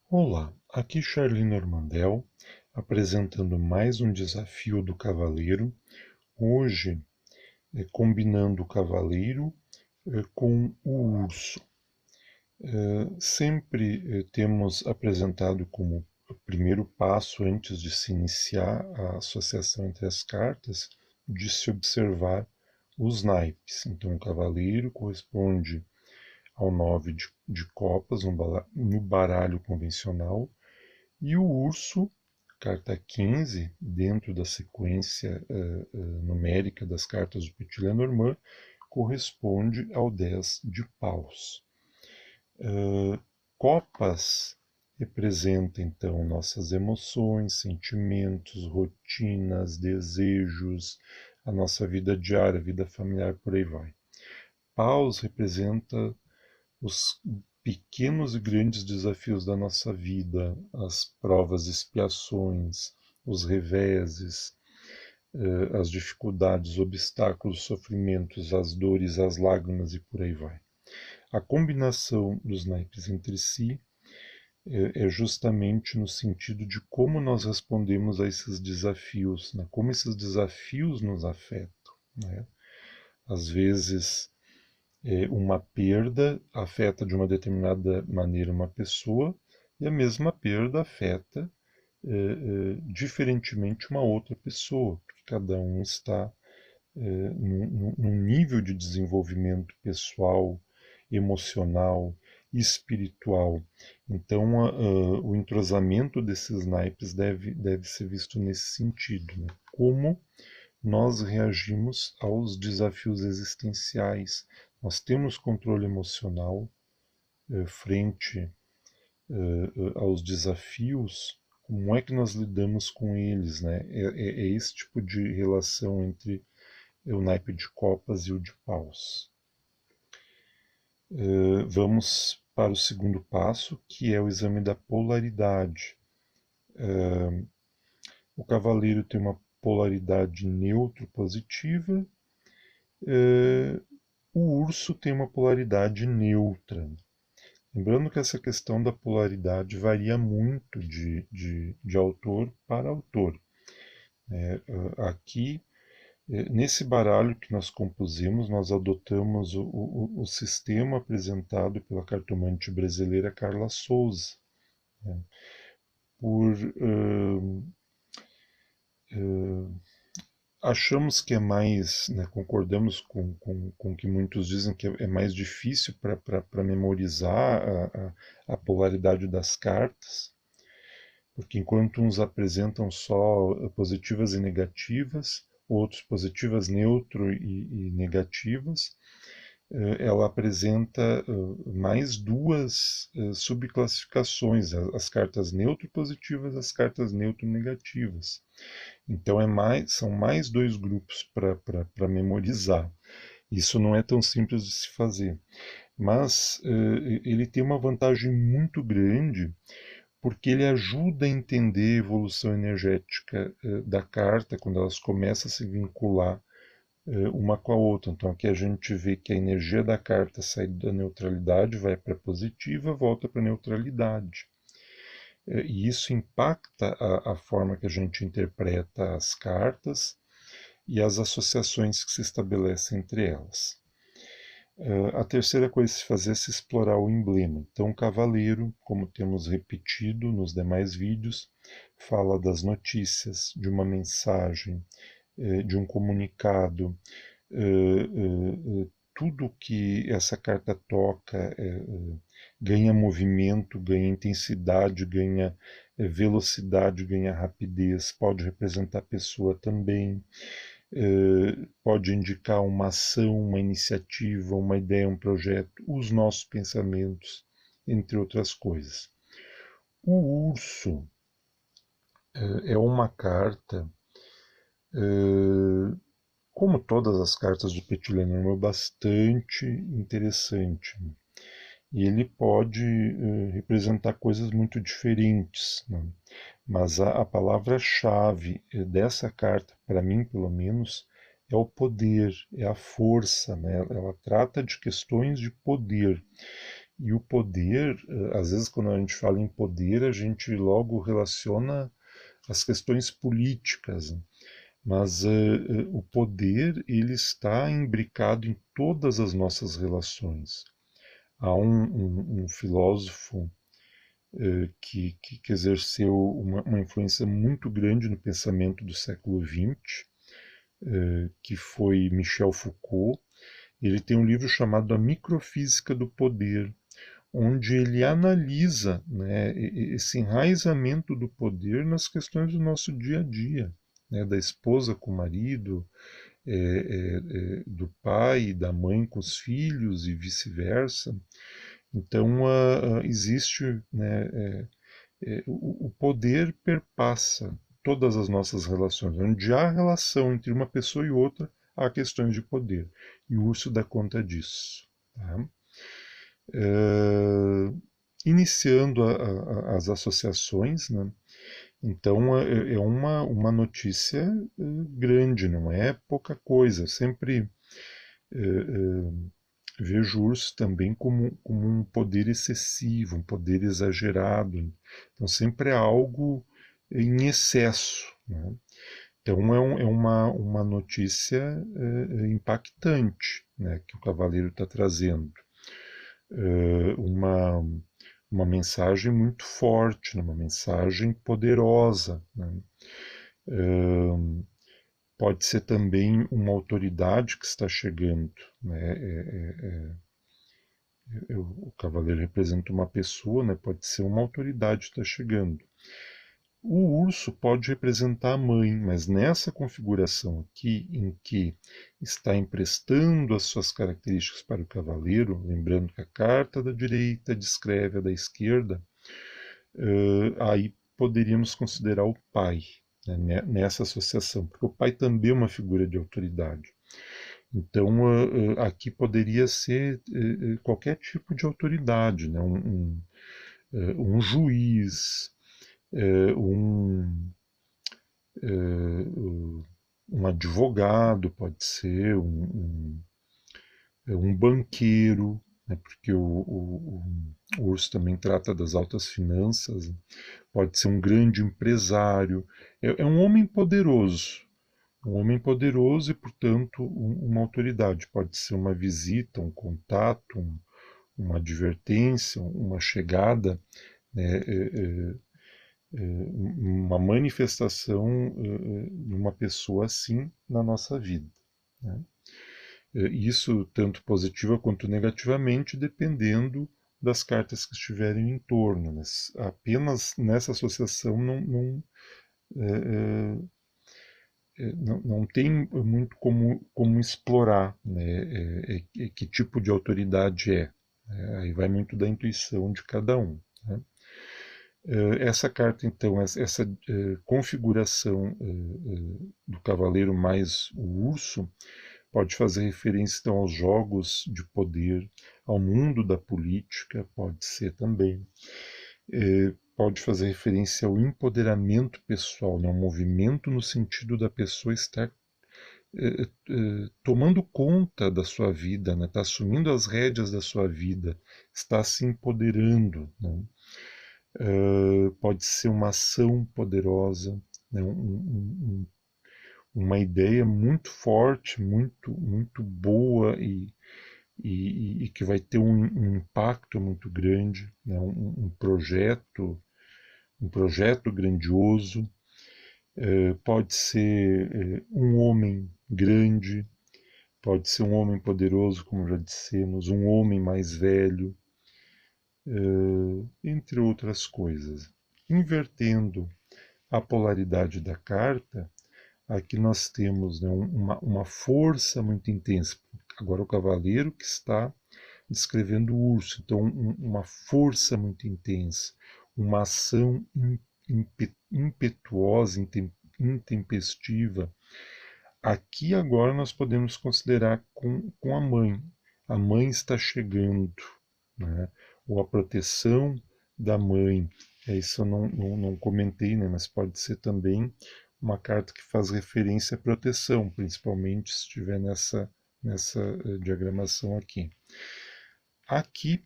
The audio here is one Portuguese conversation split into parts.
Olá, aqui Charlie Normandel, apresentando mais um desafio do cavaleiro. Hoje, combinando o cavaleiro com o urso. Sempre temos apresentado como primeiro passo antes de se iniciar a associação entre as cartas, de se observar os naipes. Então, o cavaleiro corresponde ao 9 de copas no baralho convencional. E o urso, carta 15, dentro da sequência numérica das cartas do Petit Lenormand, corresponde ao 10 de paus. Copas representa então nossas emoções, sentimentos, rotinas, desejos, a nossa vida diária, vida familiar, por aí vai. Paus representa os pequenos e grandes desafios da nossa vida, as provas, expiações, os reveses, as dificuldades, os obstáculos, os sofrimentos, as dores, as lágrimas e por aí vai. A combinação dos naipes entre si é justamente no sentido de como nós respondemos a esses desafios, né? Como esses desafios nos afetam, né? Às vezes, uma perda afeta de uma determinada maneira uma pessoa e a mesma perda afeta diferentemente uma outra pessoa, porque cada um está num nível de desenvolvimento pessoal, emocional, espiritual. Então, o entrosamento desses naipes deve ser visto nesse sentido, né? Como nós reagimos aos desafios existenciais. Nós temos controle emocional frente aos desafios, como é que nós lidamos com eles, né? É esse tipo de relação entre o naipe de copas e o de paus. Vamos para o segundo passo, que é o exame da polaridade. O cavaleiro tem uma polaridade neutro-positiva, o urso tem uma polaridade neutra. Lembrando que essa questão da polaridade varia muito de autor para autor. Aqui, nesse baralho que nós compusemos, nós adotamos o sistema apresentado pela cartomante brasileira Carla Souza, né? Por achamos que é mais, né, concordamos com o que muitos dizem que é mais difícil para memorizar a polaridade das cartas, porque enquanto uns apresentam só positivas e negativas, outros positivas, neutro e negativas, ela apresenta mais duas subclassificações, as cartas neutro-positivas e as cartas neutro-negativas. Então são mais dois grupos para memorizar. Isso não é tão simples de se fazer. Mas ele tem uma vantagem muito grande porque ele ajuda a entender a evolução energética da carta quando elas começam a se vincular uma com a outra. Então aqui a gente vê que a energia da carta sai da neutralidade, vai para a positiva, volta para a neutralidade. E isso impacta a forma que a gente interpreta as cartas e as associações que se estabelecem entre elas. A terceira coisa a se fazer é se explorar o emblema. Então, o cavaleiro, como temos repetido nos demais vídeos, fala das notícias, de uma mensagem, de um comunicado, tudo que essa carta toca ganha movimento, ganha intensidade, ganha velocidade, ganha rapidez, pode representar a pessoa também, pode indicar uma ação, uma iniciativa, uma ideia, um projeto, os nossos pensamentos, entre outras coisas. O urso é uma carta, como todas as cartas do Petit Lenormand, bastante interessante. E ele pode representar coisas muito diferentes, né? Mas a palavra-chave dessa carta, para mim pelo menos, é o poder, é a força, né? Ela trata de questões de poder. E o poder, às vezes quando a gente fala em poder, a gente logo relaciona as questões políticas, né? Mas o poder ele está imbricado em todas as nossas relações. Há um filósofo que exerceu uma influência muito grande no pensamento do século XX, que foi Michel Foucault. Ele tem um livro chamado A Microfísica do Poder, onde ele analisa, né, esse enraizamento do poder nas questões do nosso dia a dia, né, da esposa com o marido, do pai e da mãe com os filhos e vice-versa. Então, existe, né, o poder perpassa todas as nossas relações. Onde há relação entre uma pessoa e outra, há questões de poder. E o urso dá conta disso. Tá? Iniciando as associações, né? Então é uma notícia grande, não é pouca coisa. Eu sempre vejo o urso também como um poder excessivo, um poder exagerado. Então sempre é algo em excesso. Né? Então uma notícia impactante, né, que o Cavaleiro está trazendo. Uma mensagem muito forte, né, uma mensagem poderosa. Né? Pode ser também uma autoridade que está chegando. Né? O cavaleiro representa uma pessoa, né? Pode ser uma autoridade que está chegando. O urso pode representar a mãe, mas nessa configuração aqui, em que está emprestando as suas características para o cavaleiro, lembrando que a carta da direita descreve a da esquerda, aí poderíamos considerar o pai, né, nessa associação, porque o pai também é uma figura de autoridade. Então, aqui poderia ser qualquer tipo de autoridade, né, um juiz, um, um advogado, pode ser um banqueiro, né, porque o urso também trata das altas finanças, né, pode ser um grande empresário, é um homem poderoso e, portanto, uma autoridade. Pode ser uma visita, um contato, uma advertência, uma chegada, né, uma manifestação de uma pessoa assim na nossa vida. Né? Isso tanto positiva quanto negativamente, dependendo das cartas que estiverem em torno. Mas apenas nessa associação não tem muito como explorar, né, que tipo de autoridade é. Aí vai muito da intuição de cada um. Né? Essa carta, então, essa configuração do cavaleiro mais o urso, pode fazer referência então aos jogos de poder, ao mundo da política, pode ser também. Pode fazer referência ao empoderamento pessoal, né? Um movimento no sentido da pessoa estar tomando conta da sua vida, né? Está assumindo as rédeas da sua vida, está se empoderando. Né? Pode ser uma ação poderosa, né? Uma ideia muito forte, muito boa e que vai ter um impacto muito grande, né? Um projeto grandioso. Pode ser um homem grande, pode ser um homem poderoso, como já dissemos, um homem mais velho, entre outras coisas. Invertendo a polaridade da carta, aqui nós temos, né, uma força muito intensa. Agora o cavaleiro que está descrevendo o urso, então uma força muito intensa, uma ação impetuosa, intempestiva. Aqui agora nós podemos considerar com a mãe. A mãe está chegando, né? Ou a proteção da mãe. Isso eu não comentei, né? Mas pode ser também uma carta que faz referência à proteção, principalmente se estiver nessa diagramação aqui. Aqui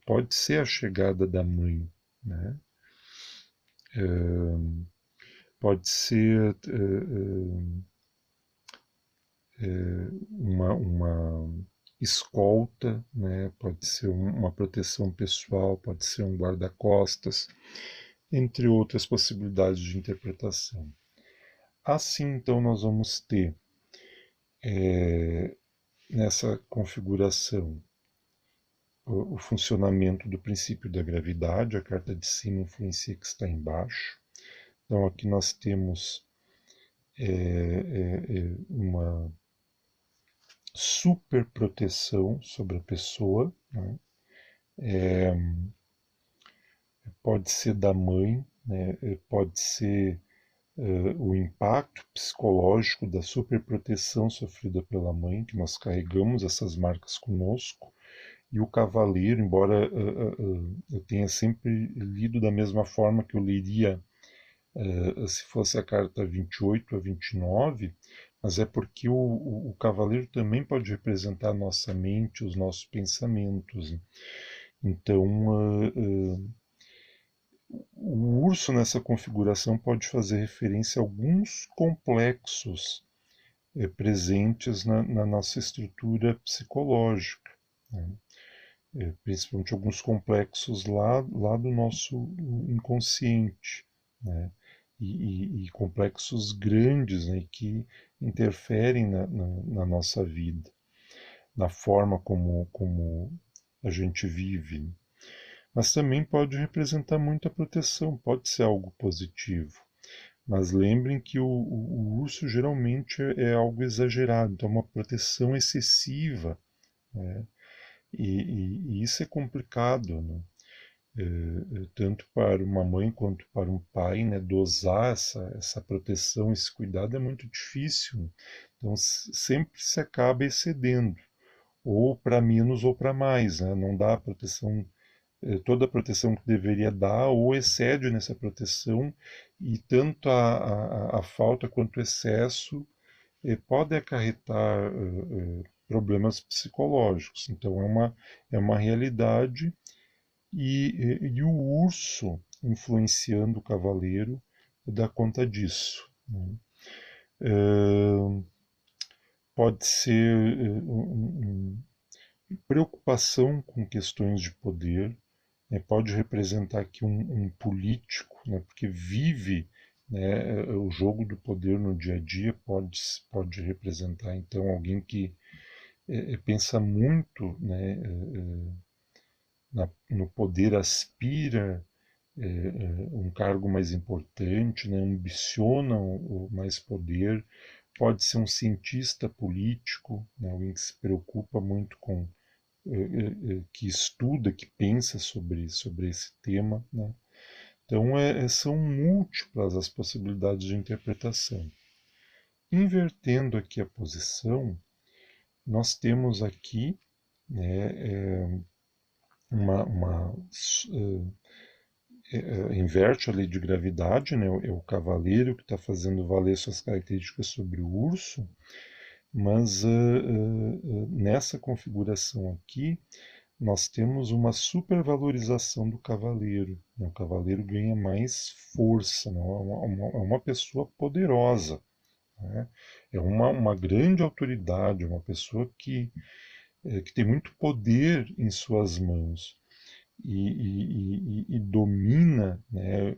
pode ser a chegada da mãe, né? Pode ser uma escolta, né? Pode ser uma proteção pessoal, pode ser um guarda-costas, entre outras possibilidades de interpretação. Assim, então, nós vamos ter nessa configuração o funcionamento do princípio da gravidade, a carta de cima influencia que está embaixo. Então, aqui nós temos uma super proteção sobre a pessoa, né? Pode ser da mãe, né? Pode ser o impacto psicológico da superproteção sofrida pela mãe, que nós carregamos essas marcas conosco, e o cavaleiro, embora eu tenha sempre lido da mesma forma que eu leria se fosse a carta 28 a 29, mas é porque o cavaleiro também pode representar a nossa mente, os nossos pensamentos. Então, o urso nessa configuração pode fazer referência a alguns complexos presentes na nossa estrutura psicológica, né? Principalmente alguns complexos lá do nosso inconsciente, né? E complexos grandes, né? Que interferem na nossa vida, na forma como a gente vive. Mas também pode representar muita proteção, pode ser algo positivo. Mas lembrem que o urso geralmente é algo exagerado, então uma proteção excessiva, né? E isso é complicado, né? Tanto para uma mãe quanto para um pai, né? Dosar essa proteção, esse cuidado é muito difícil, né? Então sempre se acaba excedendo, ou para menos ou para mais, né? Não dá a proteção, toda a proteção que deveria dar, ou excede nessa proteção, e tanto a falta quanto o excesso pode acarretar problemas psicológicos. Então é uma realidade, e o urso influenciando o cavaleiro dá conta disso, né? Pode ser preocupação com questões de poder, né? Pode representar aqui um político, né? Porque vive, né, o jogo do poder no dia a dia, pode representar então alguém que pensa muito, né, no poder, aspira um cargo mais importante, né, ambiciona o mais poder, pode ser um cientista político, né, alguém que se preocupa muito com, que estuda, que pensa sobre esse tema, né? Então são múltiplas as possibilidades de interpretação. Invertendo aqui a posição, nós temos aqui, né, uma inverte a lei de gravidade, né? É o cavaleiro que está fazendo valer suas características sobre o urso, mas nessa configuração aqui nós temos uma supervalorização do cavaleiro, né? O cavaleiro ganha mais força, né? É uma pessoa poderosa, né? É uma grande autoridade, uma pessoa que tem muito poder em suas mãos e domina, né,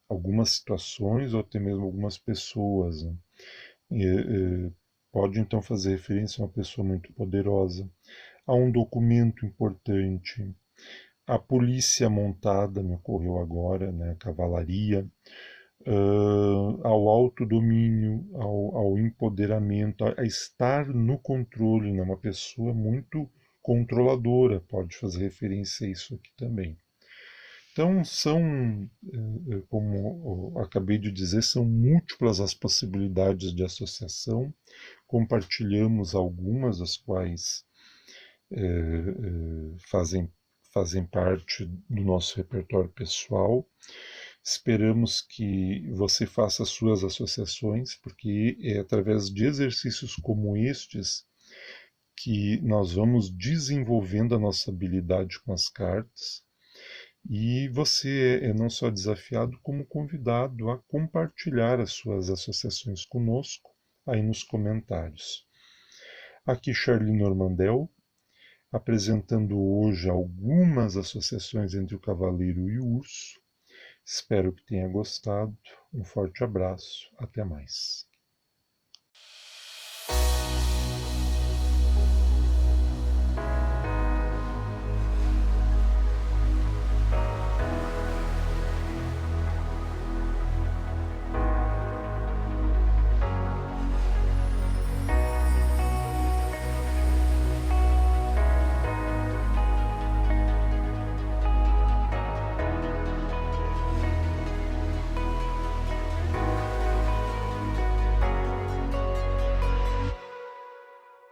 algumas situações ou até mesmo algumas pessoas, né? Pode então fazer referência a uma pessoa muito poderosa, a um documento importante, a polícia montada, me ocorreu agora, né, a cavalaria, ao autodomínio, ao empoderamento, a estar no controle, né, uma pessoa muito controladora, pode fazer referência a isso aqui também. Então, como eu acabei de dizer, são múltiplas as possibilidades de associação. Compartilhamos algumas, das quais fazem parte do nosso repertório pessoal. Esperamos que você faça as suas associações, porque é através de exercícios como estes que nós vamos desenvolvendo a nossa habilidade com as cartas e você é não só desafiado, como convidado a compartilhar as suas associações conosco aí nos comentários. Aqui Charlie Normandel, apresentando hoje algumas associações entre o cavaleiro e o urso. Espero que tenha gostado. Um forte abraço. Até mais.